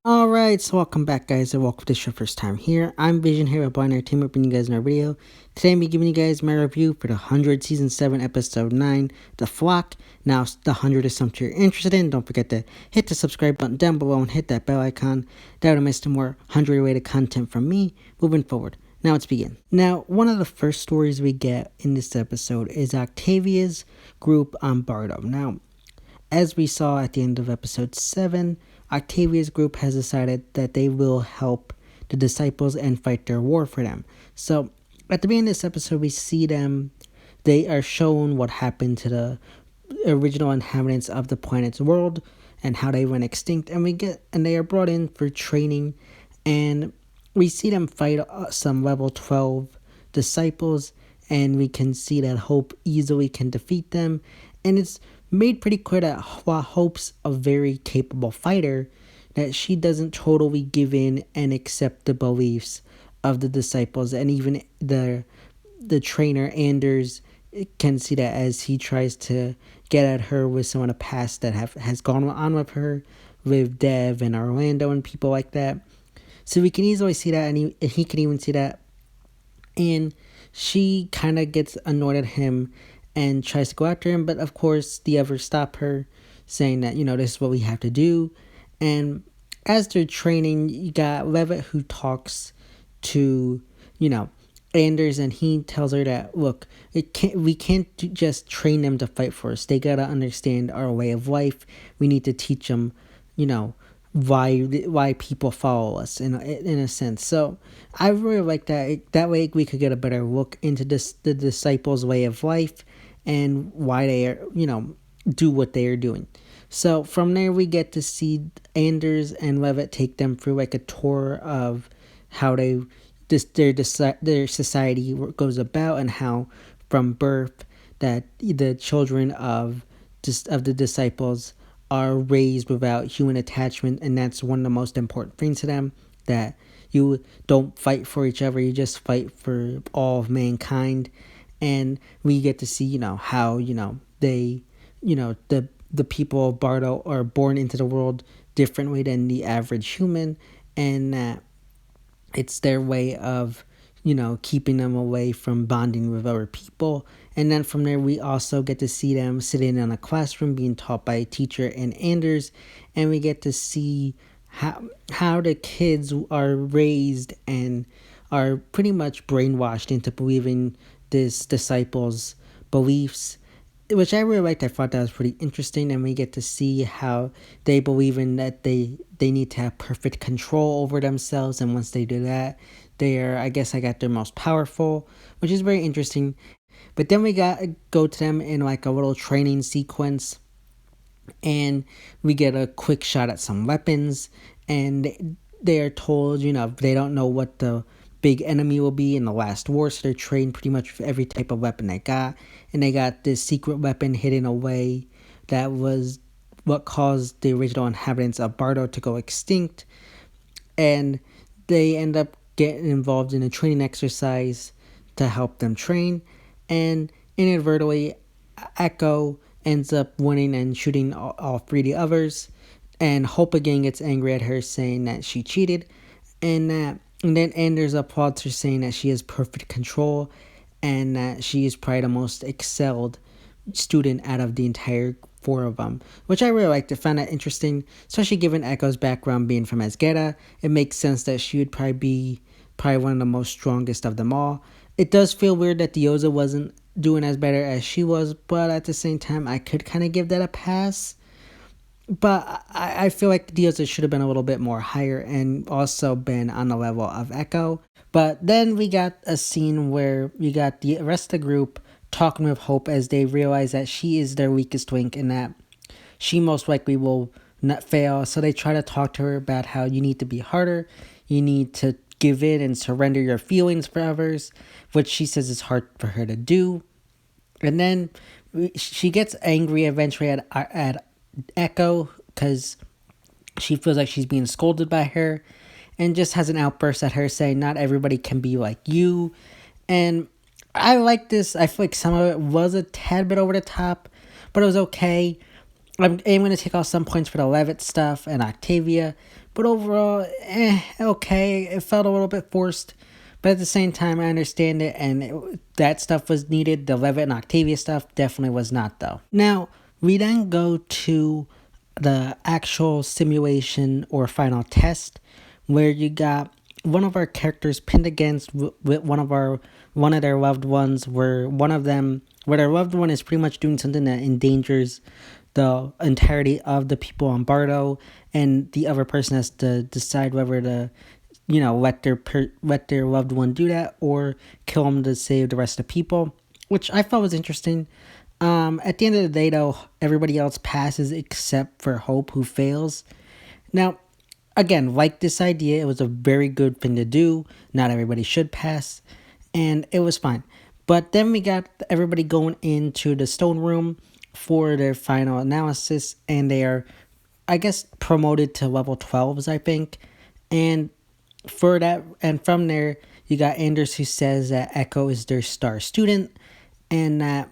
Alright, so welcome back guys, and welcome to this your first time here. I'm Vision here at Blind Entertainment, bringing you guys another video. Today I'm giving you guys my review for the 100 Season 7 Episode 9, The Flock. Now, the 100 is something you're interested in. Don't forget to hit the subscribe button down below and hit that bell icon. That would miss more 100 related content from me moving forward. Now let's begin. Now, one of the first stories we get in this episode is Octavia's group on Bardo. Now, as we saw at the end of episode 7, Octavia's group has decided that they will help the disciples and fight their war for them. So, at the beginning of this episode, we see them. They are shown what happened to the original inhabitants of the planet's world and how they went extinct. And they are brought in for training. And we see them fight some level 12 disciples. And we can see that Hope easily can defeat them. And it's made pretty clear that while Hope's a very capable fighter, that she doesn't totally give in and accept the beliefs of the disciples, and even the trainer Anders can see that as he tries to get at her with some of the past that has gone on with her, with Dev and Orlando and people like that. So we can easily see that, and he can even see that, and she kind of gets annoyed at him and tries to go after him, but of course the others stop her, saying that, this is what we have to do. And as they're training, you got Levitt who talks to, Anders, and he tells her that, look, we can't just train them to fight for us. They gotta understand our way of life. We need to teach them, why people follow us in a sense. So I really like that. That way we could get a better look into the disciples' way of life and why they are, do what they are doing. So from there we get to see Anders and Levitt take them through like a tour of how their society goes about, and how from birth that the children of the disciples are raised without human attachment, and that's one of the most important things to them, that you don't fight for each other, you just fight for all of mankind. And we get to see, how, they, the people of Bardo are born into the world differently than the average human, and that it's their way of, keeping them away from bonding with other people. And then from there, we also get to see them sitting in a classroom being taught by a teacher and Anders, and we get to see how the kids are raised and are pretty much brainwashed into believing this disciples' beliefs, which I really liked. I thought that was pretty interesting, and we get to see how they believe in that they need to have perfect control over themselves, and once they do that, they are, I guess, their most powerful, which is very interesting. But then we go to them in like a little training sequence, and we get a quick shot at some weapons, and they are told, they don't know what the big enemy will be in the last war, so they're trained pretty much with every type of weapon they got. And they got this secret weapon hidden away that was what caused the original inhabitants of Bardo to go extinct. And they end up getting involved in a training exercise to help them train, and inadvertently Echo ends up winning and shooting all three of the others, and Hope again gets angry at her, saying that she cheated, and then Anders applauds her, saying that she has perfect control and that she is probably the most excelled student out of the entire four of them, which I really liked. I found that interesting, especially given Echo's background being from Asgeta. It makes sense that she would probably be one of the most strongest of them all. It does feel weird that Dioza wasn't doing as better as she was, but at the same time, I could kind of give that a pass. But I feel like Dioza should have been a little bit more higher and also been on the level of Echo. But then we got a scene where we got the rest of the group talking with Hope as they realize that she is their weakest link and that she most likely will not fail. So they try to talk to her about how you need to be harder, you need to give in and surrender your feelings for others, which she says is hard for her to do. And then she gets angry eventually at Echo because she feels like she's being scolded by her, and just has an outburst at her saying not everybody can be like you. And I like this. I feel like some of it was a tad bit over the top, but it was okay. I'm going to take off some points for the Levitt stuff and Octavia, but overall, okay. It felt a little bit forced, but at the same time, I understand it, and that stuff was needed. The Levitt and Octavia stuff definitely was not, though. Now, we then go to the actual simulation or final test, where you got one of our characters pinned against with one of their loved ones, where their loved one is pretty much doing something that endangers the entirety of the people on Bardo, and the other person has to decide whether to, let their loved one do that or kill them to save the rest of the people, which I thought was interesting. At the end of the day, though, everybody else passes except for Hope, who fails. Now, again, like this idea, it was a very good thing to do. Not everybody should pass, and it was fine. But then we got everybody going into the stone room for their final analysis, and they are, I guess, promoted to level 12s, I think. And for that, and from there, you got Anders, who says that Echo is their star student, and that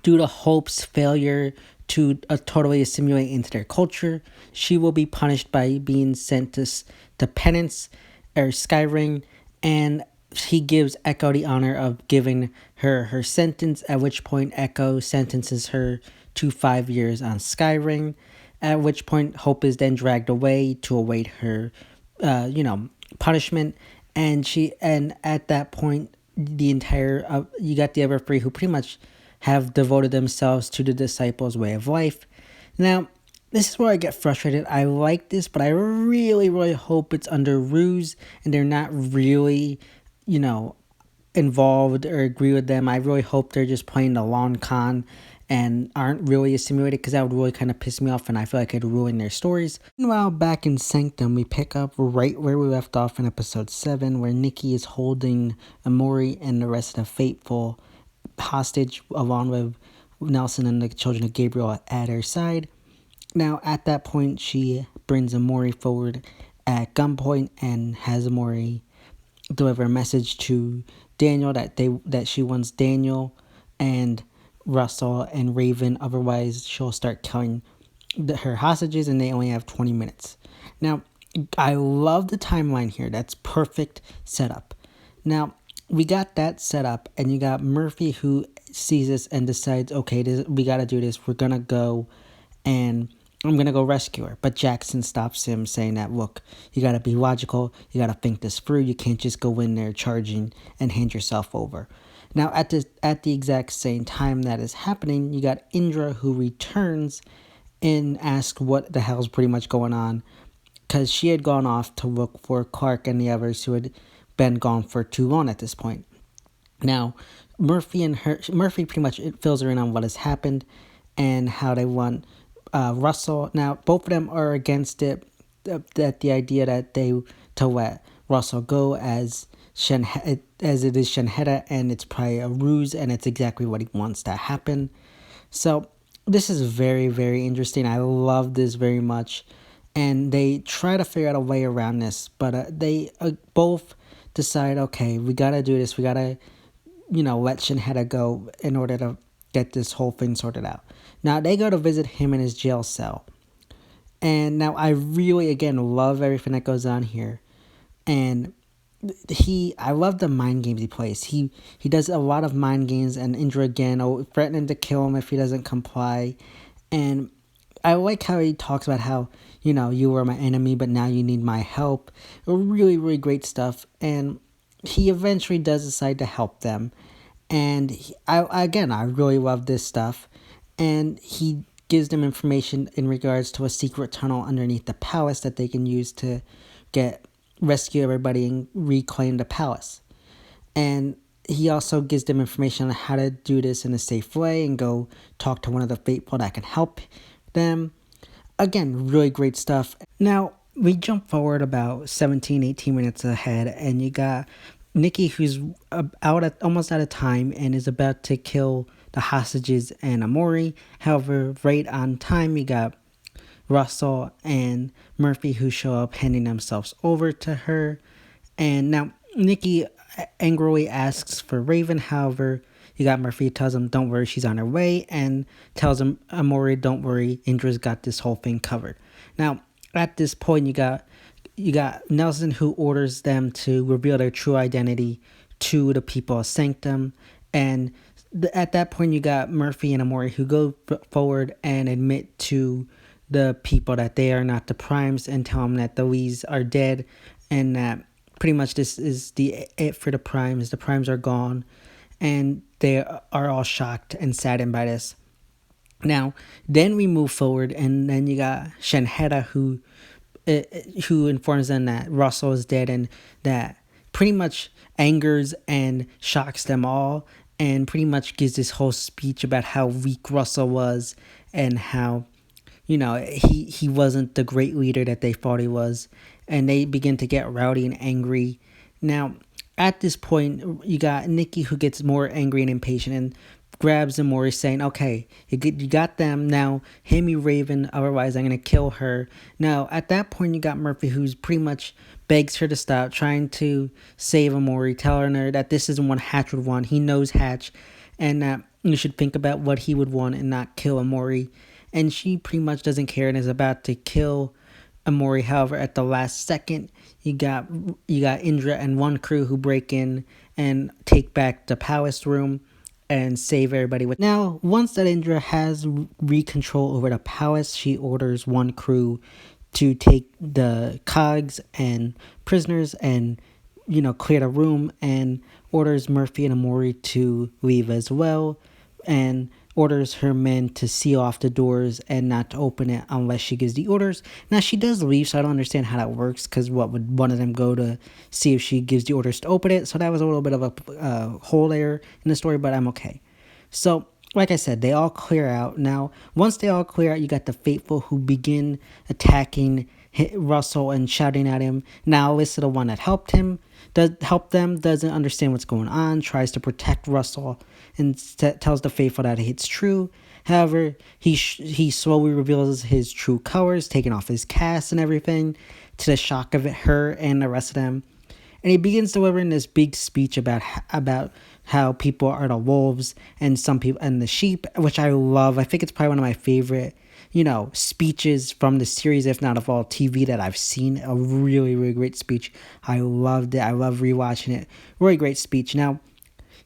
due to Hope's failure to totally assimilate into their culture, she will be punished by being sent to penance or Skyring, and he gives Echo the honor of giving her sentence, at which point Echo sentences her to 5 years on Skyring, at which point Hope is then dragged away to await her, punishment, and at that point, the entire, you got the other three who pretty much have devoted themselves to the disciples' way of life. Now, this is where I get frustrated. I like this, but I really, really hope it's under ruse and they're not really, involved or agree with them. I really hope they're just playing the long con and aren't really assimilated, because that would really kind of piss me off and I feel like it'd ruin their stories. Meanwhile, back in Sanctum, we pick up right where we left off in episode 7, where Nikki is holding Amori and the rest of the faithful hostage, along with Nelson and the children of Gabriel at her side. Now, at that point, she brings Amori forward at gunpoint and has Amori deliver a message to Daniel that she wants Daniel and Russell and Raven, otherwise she'll start killing her hostages, and they only have 20 minutes. Now, I love the timeline here. That's perfect setup. Now, we got that set up, and you got Murphy, who sees this and decides, okay, we got to do this. We're going to go, and I'm going to go rescue her. But Jackson stops him, saying that, look, you got to be logical. You got to think this through. You can't just go in there charging and hand yourself over. Now, at the exact same time that is happening, you got Indra, who returns and asks what the hell's pretty much going on, because she had gone off to look for Clark and the others who had been gone for too long at this point. Now, Murphy pretty much fills her in on what has happened and how they want Russell. Now, both of them are against it, that the idea that to let Russell go as it is sheiheda, and it's probably a ruse, and it's exactly what he wants to happen. So this is very, very interesting. I love this very much, and they try to figure out a way around this, they both decide, okay, we gotta do this. We gotta, let sheiheda go in order to get this whole thing sorted out. Now, they go to visit him in his jail cell. And now I really, again, love everything that goes on here. And I love the mind games he plays. He does a lot of mind games, and Indra, again, threatening to kill him if he doesn't comply. And I like how he talks about how, you were my enemy, but now you need my help. Really, really great stuff. And he eventually does decide to help them. And I really love this stuff. And he gives them information in regards to a secret tunnel underneath the palace that they can use to rescue everybody and reclaim the palace. And he also gives them information on how to do this in a safe way and go talk to one of the faithful that can help them. Again, really great stuff. Now, we jump forward about 17, 18 minutes ahead, and you got Nikki, who's almost out of time and is about to kill the hostages and Amori. However, right on time, you got Russell and Murphy, who show up handing themselves over to her. And now Nikki angrily asks for Raven. However, You got Murphy tells him, don't worry, she's on her way, and tells him, Amori, don't worry, Indra's got this whole thing covered. Now, at this point, you got Nelson, who orders them to reveal their true identity to the people of Sanctum, and at that point, you got Murphy and Amori who go forward and admit to the people that they are not the primes and tell them that the Lees are dead, and that pretty much this is it for the primes. The primes are gone, and they are all shocked and saddened by this. Now, then we move forward, and then you got sheiheda who informs them that Russell is dead, and that pretty much angers and shocks them all, and pretty much gives this whole speech about how weak Russell was, and how, he wasn't the great leader that they thought he was, and they begin to get rowdy and angry. Now, at this point, you got Nikki, who gets more angry and impatient and grabs Amori, saying, okay, you got them, now hand me Raven, otherwise I'm going to kill her. Now, at that point, you got Murphy, who's pretty much begs her to stop, trying to save Amori, telling her that this isn't what Hatch would want. He knows Hatch, and that you should think about what he would want and not kill Amori. And she pretty much doesn't care and is about to kill Amori. However, at the last second, you got Indra and one crew who break in and take back the palace room and save everybody. Now, once that Indra has re-control over the palace, she orders one crew to take the cogs and prisoners and, clear the room, and orders Murphy and Amori to leave as well, and orders her men to seal off the doors and not to open it unless she gives the orders. Now, she does leave, so I don't understand how that works, because what would one of them go to see if she gives the orders to open it? So that was a little bit of a hole there in the story, but I'm okay. So, like I said, they all clear out. Now, once they all clear out, you got the faithful who begin attacking Russell and shouting at him. Now, Alyssa, the one that helped them, doesn't understand what's going on, tries to protect Russell, and tells the faithful that it's true. However, he slowly reveals his true colors, taking off his cast and everything, to the shock of her and the rest of them. And he begins delivering this big speech about how people are the wolves and some people and the sheep, which I love. I think it's probably one of my favorite, speeches from the series, if not of all TV that I've seen. A really, really great speech. I loved it. I love rewatching it. Really great speech. Now,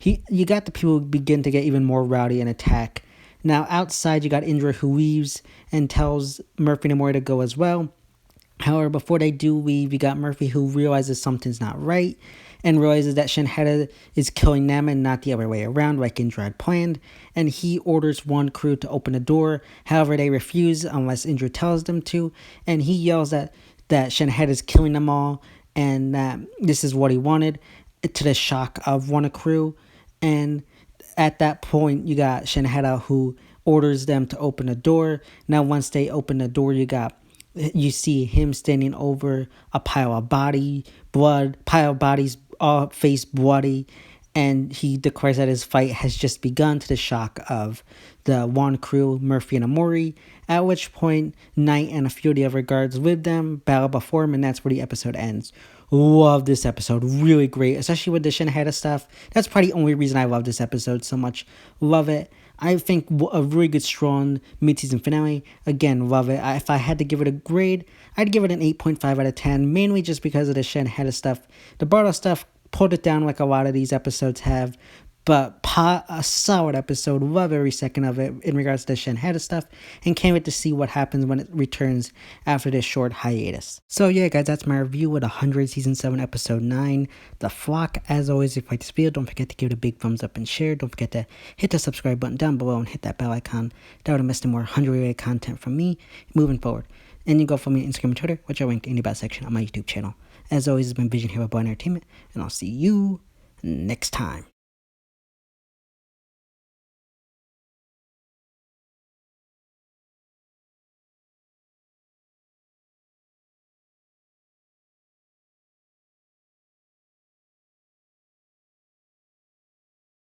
you got the people who begin to get even more rowdy and attack. Now, outside, you got Indra, who leaves and tells Murphy and Amori to go as well. However, before they do leave, you got Murphy, who realizes something's not right and realizes that sheiheda is killing them and not the other way around, like Indra had planned. And he orders one crew to open the door. However, they refuse unless Indra tells them to. And he yells that sheiheda is killing them all and that this is what he wanted, to the shock of one crew. And at that point, you got sheiheda, who orders them to open the door. Now, once they open the door, you see him standing over a pile of bodies, all face bloody, and he declares that his fight has just begun, to the shock of the one crew, Murphy and Amori, at which point Knight and a few of the other guards with them battle before him, and that's where the episode ends. Love this episode. Really great, especially with the sheiheda stuff. That's probably the only reason I love this episode so much. Love it. I think a really good, strong mid-season finale. Again, love it. If I had to give it a grade, I'd give it an 8.5 out of 10, mainly just because of the sheiheda stuff. The bardo stuff pulled it down like a lot of these episodes have, but a solid episode. Love every second of it in regards to the sheiheda stuff, and can't wait to see what happens when it returns after this short hiatus. So yeah, guys, that's my review of 100 Season 7, Episode 9, The Flock. As always, if you like this video, don't forget to give it a big thumbs up and share. Don't forget to hit the subscribe button down below and hit that bell icon. That would have missed more 100-related content from me moving forward. And you can go follow me on Instagram and Twitter, which I linked in the about section on my YouTube channel. As always, it's been Vision here with Blind Entertainment, and I'll see you next time.